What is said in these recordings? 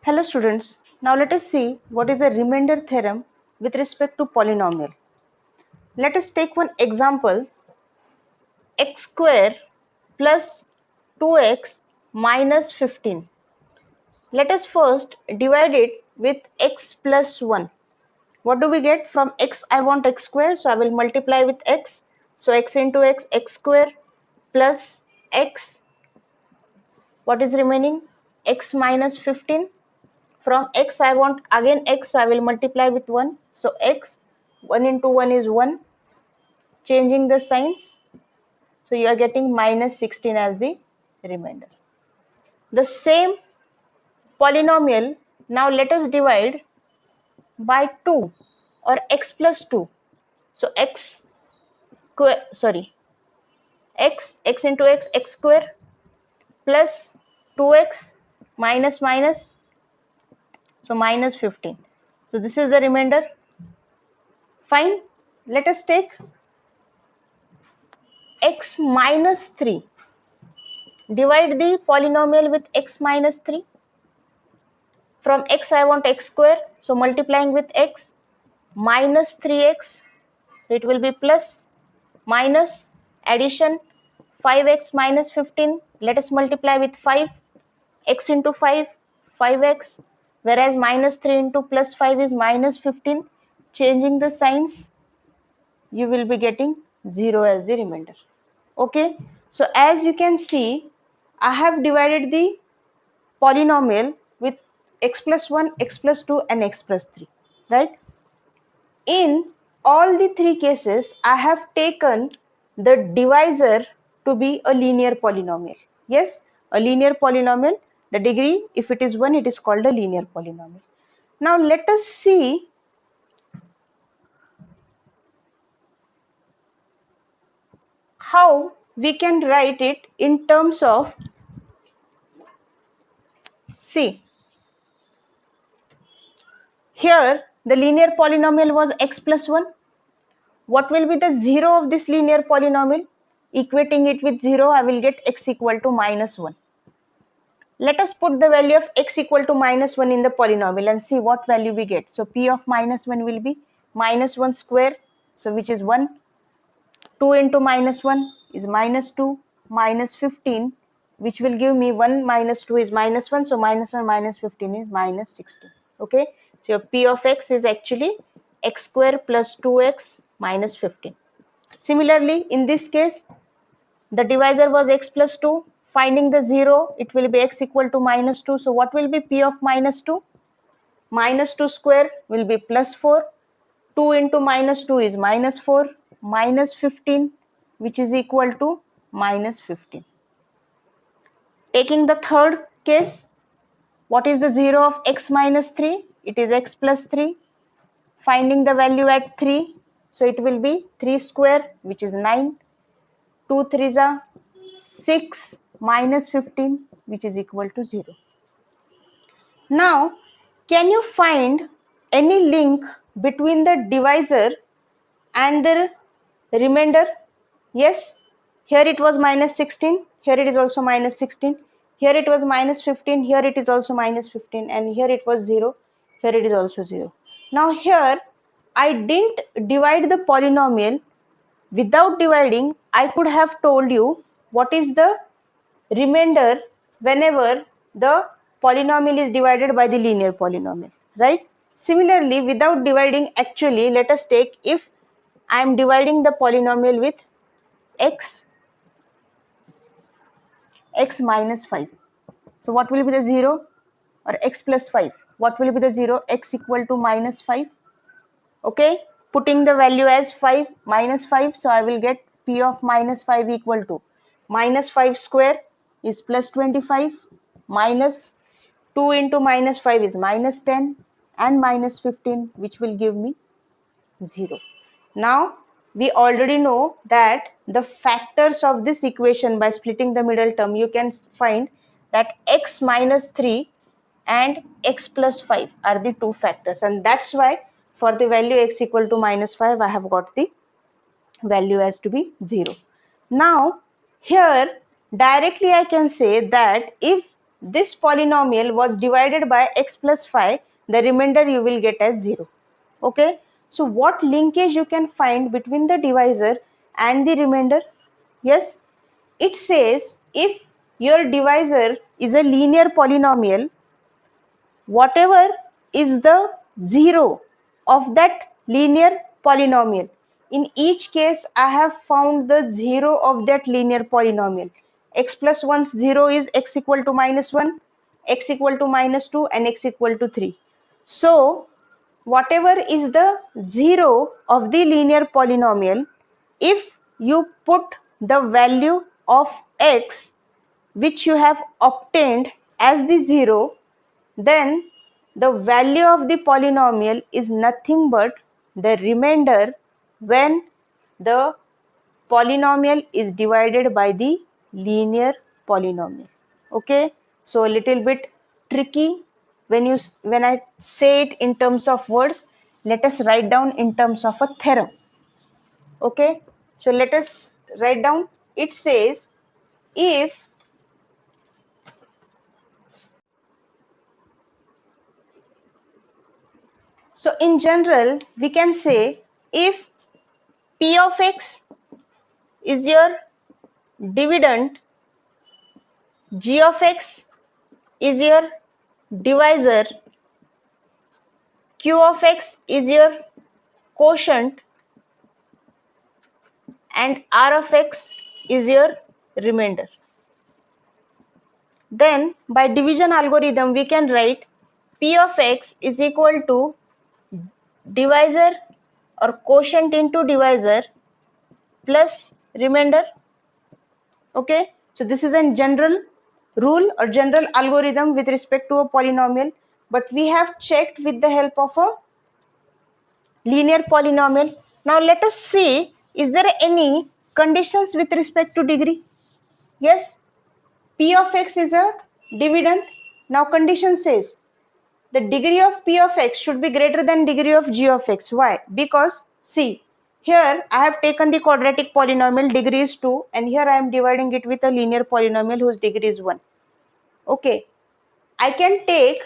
Hello students, now let us see what is a remainder theorem with respect to polynomial. Let us take one example, x square plus 2x minus 15. Let us first divide it with x plus 1. What do we get? From x I want x square, so I will multiply with x. So x into x, x square plus x, what is remaining? X minus 15. From x I want again x, so I will multiply with 1. So x, 1 into 1 is 1, changing the signs. So you are getting minus 16 as the remainder. The same polynomial, now let us divide by 2 or x plus 2. So x into x, x square plus 2x minus minus, so minus 15. So this is the remainder. Fine. Let us take x minus 3. Divide the polynomial with x minus 3. From x I want x square, so multiplying with x, minus 3x, it will be plus minus addition 5x minus 15. Let us multiply with 5, x into 5, 5x, whereas minus 3 into plus 5 is minus 15. Changing the signs, you will be getting 0 as the remainder. Okay, so as you can see, I have divided the polynomial with x plus 1, x plus 2 and x plus 3, right? In all the three cases, I have taken the divisor to be a linear polynomial. Yes, a linear polynomial, the degree, if it is 1, it is called a linear polynomial. Now let us see how we can write it in terms of, see, here the linear polynomial was x plus 1. What will be the 0 of this linear polynomial? Equating it with 0, I will get x equal to minus 1. Let us put the value of x equal to minus 1 in the polynomial and see what value we get. So p of minus 1 will be minus 1 square, so which is 1. 2 into minus 1 is minus 2, minus 15, which will give me 1 minus 2 is minus 1, so minus 1 minus 15 is minus 16. Okay, so your p of x is actually x square plus 2x minus 15. Similarly, in this case, the divisor was x plus 2. Finding the 0, it will be x equal to minus 2. So what will be p of minus 2? Minus 2 square will be plus 4. 2 into minus 2 is minus 4. Minus 15, which is equal to minus 15. Taking the third case, what is the 0 of x minus 3? It is x plus 3. Finding the value at 3. So it will be 3 square, which is 9. 2 3s are 6 minus 15, which is equal to 0. Now, can you find any link between the divisor and the remainder? Yes, here it was minus 16, here it is also minus 16, here it was minus 15, here it is also minus 15, and here it was 0, here it is also 0. Now here, I didn't divide the polynomial. Without dividing, I could have told you what is the remainder whenever the polynomial is divided by the linear polynomial, right? Similarly, without dividing, actually, let us take, if I am dividing the polynomial with x minus 5. So what will be the 0? Or x plus 5. What will be the 0? X equal to minus 5. Okay, putting the value as 5 minus 5, so I will get p of minus 5 equal to minus 5 square is plus 25, minus 2 into minus 5 is minus 10, and minus 15, which will give me 0. Now we already know that the factors of this equation, by splitting the middle term, you can find that x minus 3 and x plus 5 are the two factors, and that's why for the value x equal to minus 5, I have got the value as to be 0. Now here directly I can say that if this polynomial was divided by x plus 5, the remainder you will get as 0. Okay, so what linkage you can find between the divisor and the remainder? Yes, it says if your divisor is a linear polynomial, whatever is the 0 of that linear polynomial, in each case I have found the 0 of that linear polynomial. X plus 1's 0 is x equal to minus 1, x equal to minus 2 and x equal to 3. So whatever is the 0 of the linear polynomial, if you put the value of x which you have obtained as the 0, then the value of the polynomial is nothing but the remainder when the polynomial is divided by the linear polynomial. Okay, so a little bit tricky when I say it in terms of words. Let us write down in terms of a theorem. Okay, so let us write down. It says if so in general we can say if p of x is your dividend, g of x is your divisor, q of x is your quotient and r of x is your remainder. Then by division algorithm we can write p of x is equal to divisor or quotient into divisor plus remainder. Okay, so this is a general rule or general algorithm with respect to a polynomial, but we have checked with the help of a linear polynomial. Now let us see, is there any conditions with respect to degree? Yes, p of x is a dividend. Now condition says the degree of p of x should be greater than degree of g of x. Why? Because see, here I have taken the quadratic polynomial, degree is 2, and here I am dividing it with a linear polynomial whose degree is 1. Okay, I can take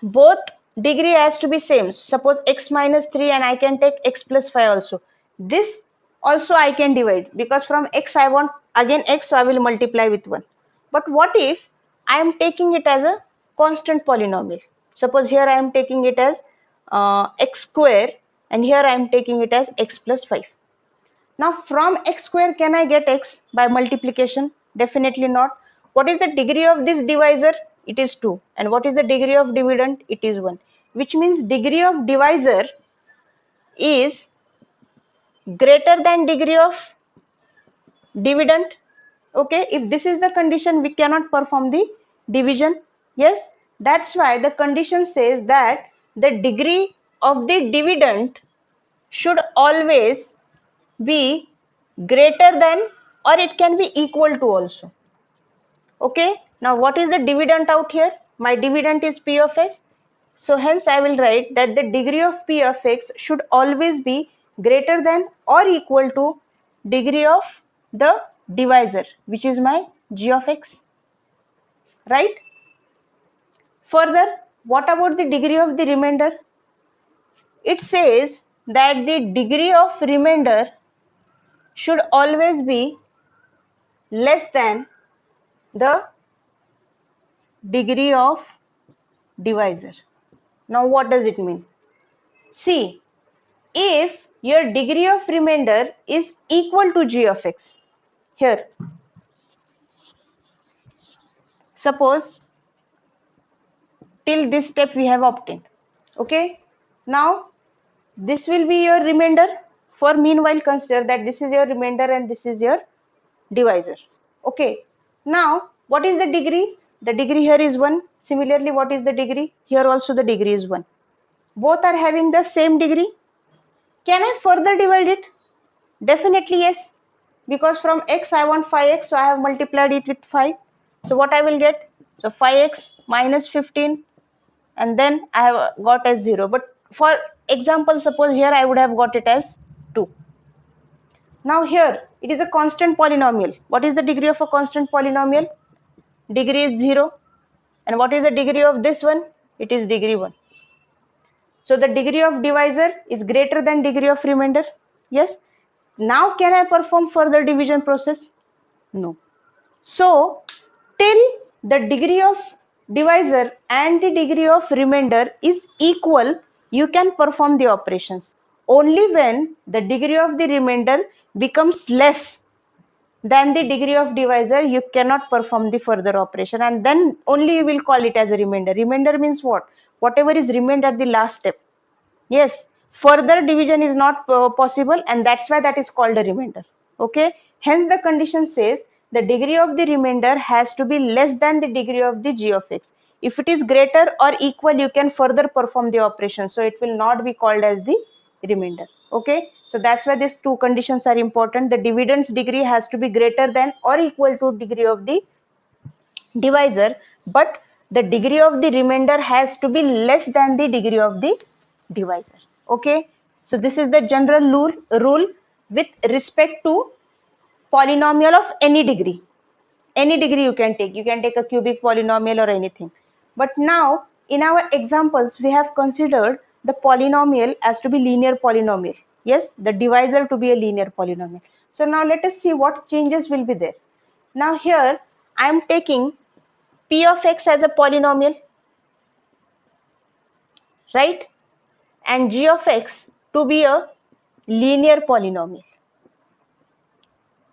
both degree has to be same. Suppose x minus 3 and I can take x plus 5 also. This also I can divide because from x I want again x, so I will multiply with 1. But what if I am taking it as a constant polynomial? Suppose here I am taking it as x square and here I am taking it as x plus 5. Now from x square can I get x by multiplication? Definitely not. What is the degree of this divisor? It is 2. And what is the degree of dividend? It is 1. Which means degree of divisor is greater than degree of dividend. Okay, if this is the condition, we cannot perform the division. Yes, that's why the condition says that the degree of the dividend should always be greater than, or it can be equal to also. Okay, now what is the dividend out here? My dividend is p of x, so hence I will write that the degree of p of x should always be greater than or equal to degree of the divisor, which is my g of x, right? Further, what about the degree of the remainder? It says that the degree of remainder should always be less than the degree of divisor. Now what does it mean? See, if your degree of remainder is equal to g of x, here suppose till this step we have obtained. Okay, now this will be your remainder. For meanwhile consider that this is your remainder and this is your divisor. Okay, now what is the degree? The degree here is 1. Similarly, what is the degree? Here also the degree is 1. Both are having the same degree. Can I further divide it? Definitely yes, because from x I want 5x, so I have multiplied it with 5. So what I will get? So 5x minus 15, and then I have got as 0. But for example, suppose here I would have got it as 2. Now here it is a constant polynomial. What is the degree of a constant polynomial? degree is 0. And what is the degree of this one? It is degree 1. So the degree of divisor is greater than degree of remainder. Yes. Now can I perform further division process? No. So till the degree of divisor and the degree of remainder is equal, you can perform the operations. Only when the degree of the remainder becomes less than the degree of divisor, you cannot perform the further operation, and then only you will call it as a remainder. Remainder means what? Whatever is remained at the last step. Yes, further division is not possible, and that's why that is called a remainder. Okay, hence the condition says the degree of the remainder has to be less than the degree of the g of x. If it is greater or equal, you can further perform the operation, so it will not be called as the remainder. Okay, so that's why these two conditions are important. The dividend's degree has to be greater than or equal to degree of the divisor, but the degree of the remainder has to be less than the degree of the divisor. Okay, so this is the general rule with respect to polynomial of any degree. Any degree you can take a cubic polynomial or anything. But now in our examples we have considered the polynomial as to be linear polynomial. Yes, the divisor to be a linear polynomial. So now let us see what changes will be there. Now here I am taking p of x as a polynomial, right, and g of x to be a linear polynomial.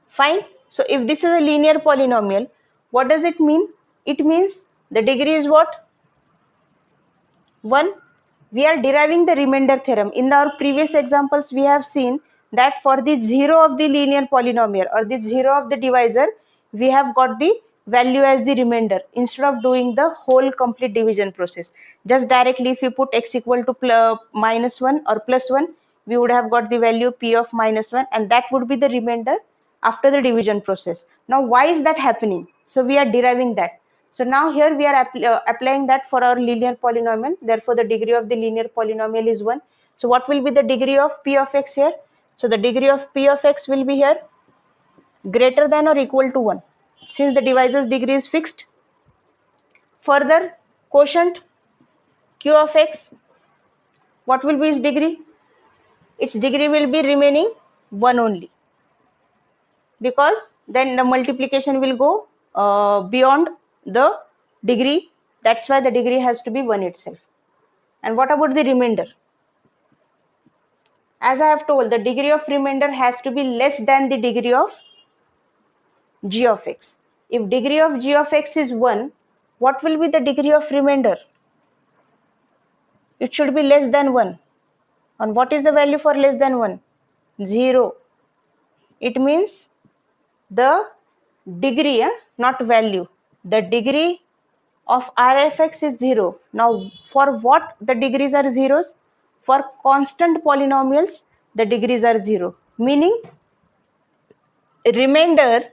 Fine. So if this is a linear polynomial, what does it mean? It means the degree is what? 1. We are deriving the remainder theorem. In our previous examples, we have seen that for the 0 of the linear polynomial or the 0 of the divisor, we have got the value as the remainder instead of doing the whole complete division process. Just directly if you put x equal to -1 or +1, we would have got the value p of -1, and that would be the remainder after the division process. Now why is that happening? So we are deriving that. So now here we are applying that for our linear polynomial. Therefore the degree of the linear polynomial is 1. So what will be the degree of p of x here? So the degree of p of x will be here greater than or equal to 1, since the divisor's degree is fixed. Further, quotient q of x, what will be its degree? Its degree will be remaining 1 only, because then the multiplication will go beyond the degree. That's why the degree has to be 1 itself. And what about the remainder? As I have told, the degree of remainder has to be less than the degree of g of x. If degree of g of x is 1, what will be the degree of remainder? It should be less than 1. And what is the value for less than 1? 0. It means the degree, not value. The degree of Rfx is 0. Now for what the degrees are zeros? For constant polynomials, the degrees are 0. Meaning remainder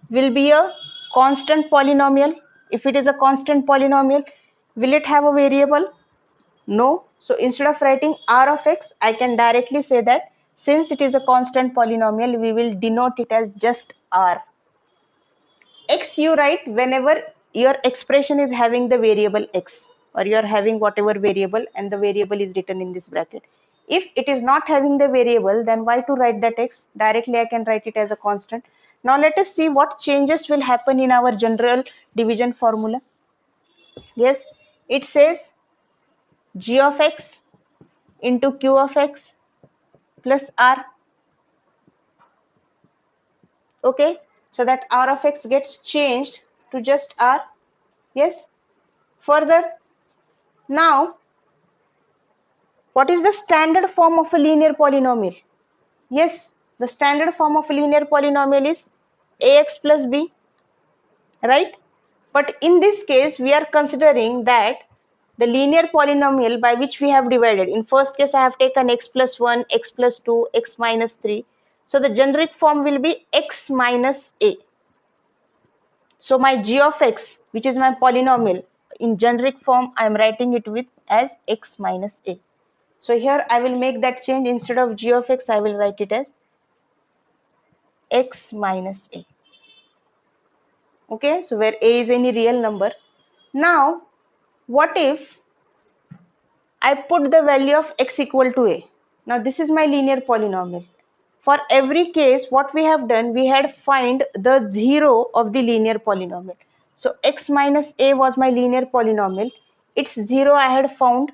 will be a constant polynomial. If it is a constant polynomial, will it have a variable? No. So instead of writing r of x, I can directly say that since it is a constant polynomial, we will denote it as just r. X you write whenever your expression is having the variable x, or you are having whatever variable and the variable is written in this bracket. If it is not having the variable, then why to write that x? Directly I can write it as a constant. Now let us see what changes will happen in our general division formula. Yes, it says g of x into q of x plus r. Okay, so that r of x gets changed to just r. Yes. Further, now what is the standard form of a linear polynomial? Yes, the standard form of a linear polynomial is ax plus b, right? But in this case, we are considering that the linear polynomial by which we have divided. In first case, I have taken x plus 1, x plus 2, x minus 3. So the generic form will be x minus a. So my g of x, which is my polynomial, in generic form, I am writing it with as x minus a. So here I will make that change. Instead of g of x, I will write it as x minus a. Okay, so where a is any real number. Now what if I put the value of x equal to a? Now this is my linear polynomial. For every case, what we have done, we had find the zero of the linear polynomial. So x minus a was my linear polynomial. Its zero I had found,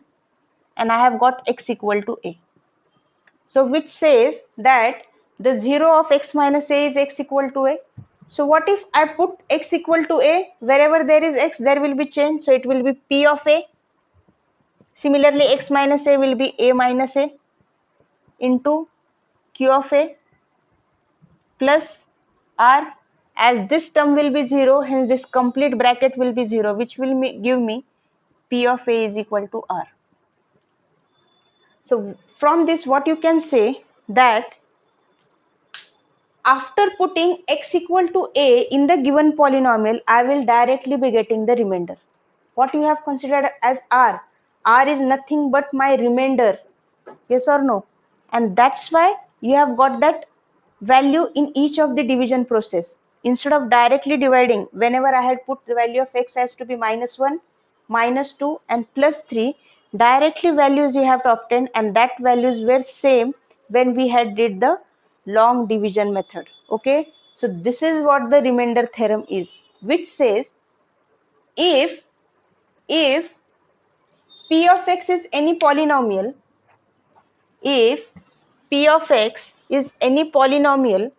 and I have got x equal to a. So which says that the zero of x minus a is x equal to a. So what if I put x equal to a? Wherever there is x, there will be change. So it will be p of a. Similarly, x minus a will be a minus a into q of a plus r. As this term will be 0, hence this complete bracket will be 0, which will give me p of a is equal to r. So from this, what you can say that after putting x equal to a in the given polynomial, I will directly be getting the remainder. What you have considered as r? R is nothing but my remainder. Yes or no? And that's why you have got that value in each of the division process. Instead of directly dividing, whenever I had put the value of x as to be -1, -2 and +3, directly values you have to obtain, and that values were same when we had did the long division method. Okay, so this is what the remainder theorem is, which says if p of x is any polynomial, if p of x is any polynomial,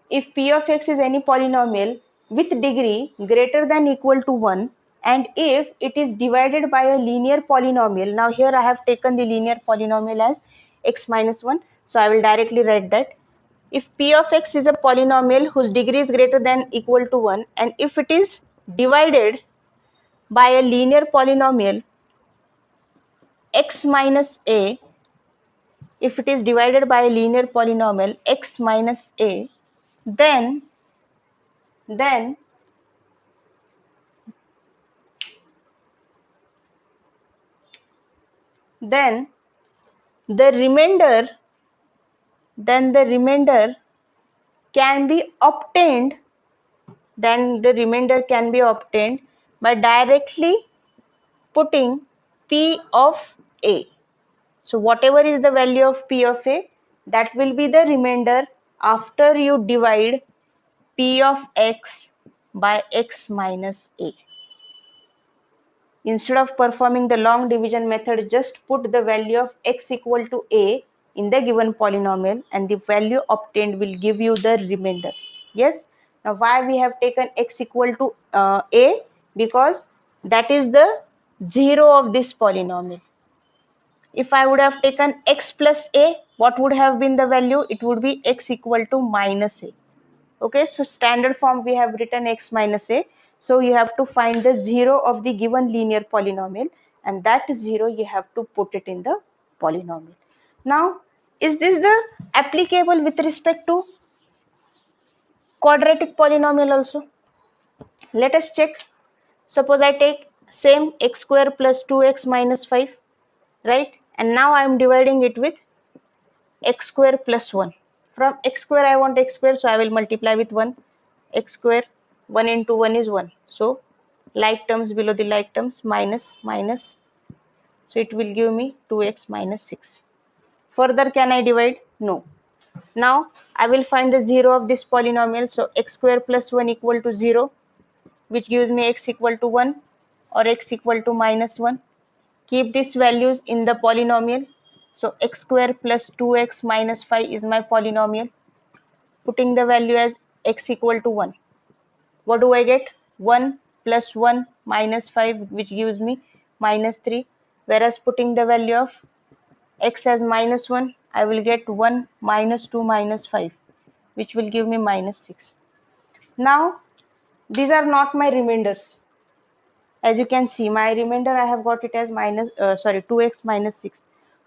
if p of x is any polynomial with degree greater than equal to 1, and if it is divided by a linear polynomial. Now here I have taken the linear polynomial as x minus 1, so I will directly write that if p of x is a polynomial whose degree is greater than equal to 1, and if it is divided by a linear polynomial x minus a, if it is divided by a linear polynomial x minus a, then then the remainder can be obtained by directly putting p of a. So whatever is the value of p of a, that will be the remainder after you divide p of x by x minus a. Instead of performing the long division method, just put the value of x equal to a in the given polynomial, and the value obtained will give you the remainder. Yes. Now why we have taken x equal to a? Because that is the zero of this polynomial. If I would have taken x plus a, what would have been the value? It would be x equal to minus a. Okay, so standard form we have written x minus a. So you have to find the zero of the given linear polynomial, and that zero you have to put it in the polynomial. Now, is this the applicable with respect to quadratic polynomial also? Let us check. Suppose I take same x square plus 2x minus 5, right? And now I am dividing it with x square plus 1. From x square I want x square, so I will multiply with 1. X square, 1 into 1 is 1. So like terms below the like terms, minus minus. So it will give me 2x minus 6. Further can I divide? No. Now I will find the zero of this polynomial. So x square plus 1 equal to 0, which gives me x equal to 1 or x equal to minus 1. Keep these values in the polynomial. So x square plus 2x minus 5 is my polynomial. Putting the value as x equal to 1. What do I get? 1 plus 1 minus 5, which gives me minus 3. Whereas putting the value of x as minus 1, I will get 1 minus 2 minus 5, which will give me minus 6. Now, these are not my remainders. As you can see, my remainder I have got it as 2x minus 6.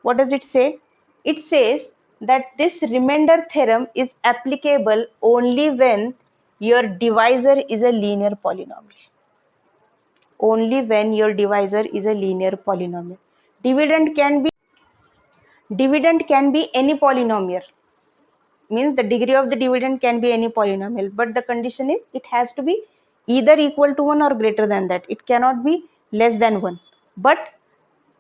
What does it say? It says that this remainder theorem is applicable only when your divisor is a linear polynomial. Only when your divisor is a linear polynomial. Dividend can be any polynomial. means the degree of the dividend can be any polynomial, but the condition is it has to be either equal to 1 or greater than that. It cannot be less than 1. But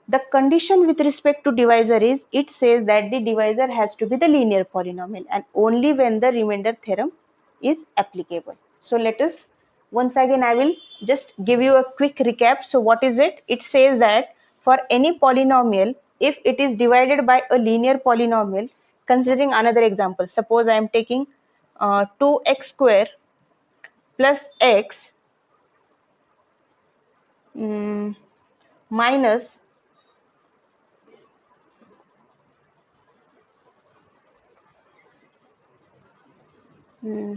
the condition with respect to divisor is it says that the divisor has to be the linear polynomial, and only when the remainder theorem is applicable. So let us once again, I will just give you a quick recap. So what is it? It says that for any polynomial, if it is divided by a linear polynomial, considering another example, suppose I am taking 2x square plus x minus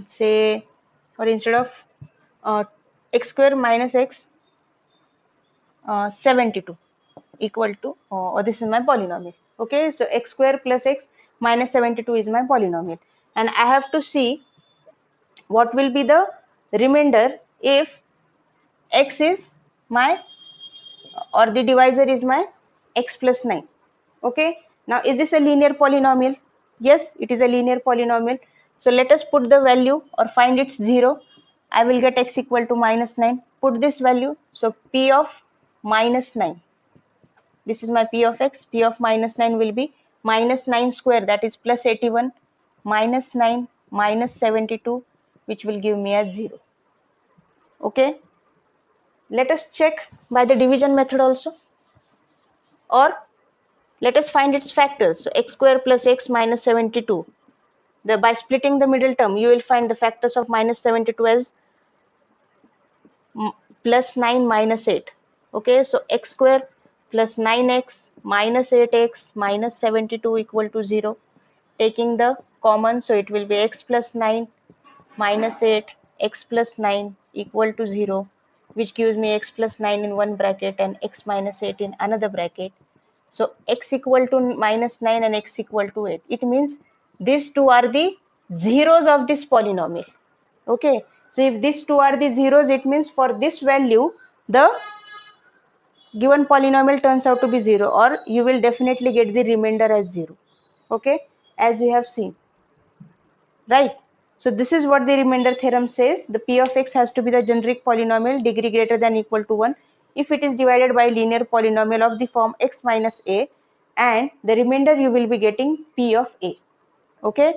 say, or instead of x square minus x 72 equal to, or this is my polynomial. Okay, so x square plus x minus 72 is my polynomial, and I have to see what will be the remainder if x is my, or the divisor is my x plus 9. Okay, now is this a linear polynomial? Yes, it is a linear polynomial. So let us put the value or find its 0. I will get x equal to minus 9. Put this value. So p of minus 9. This is my p of x. P of minus 9 will be minus 9 square, that is plus 81, minus 9 minus 72, which will give me a 0. Okay. Let us check by the division method also. Or let us find its factors. So x square plus x minus 72. By splitting the middle term, you will find the factors of minus 72 as plus 9 minus 8. Okay, so x square plus 9x minus 8x minus 72 equal to 0. Taking the common, so it will be x plus 9 minus 8, x plus 9 equal to 0, which gives me x plus 9 in one bracket and x minus 8 in another bracket. So x equal to minus 9 and x equal to 8. It means these two are the zeros of this polynomial. Okay, so if these two are the zeros, it means for this value the given polynomial turns out to be 0, or you will definitely get the remainder as 0. Okay, as you have seen, right? So this is what the remainder theorem says. The p of x has to be the generic polynomial degree greater than equal to 1 if it is divided by linear polynomial of the form x minus a, and the remainder you will be getting p of a. Okay,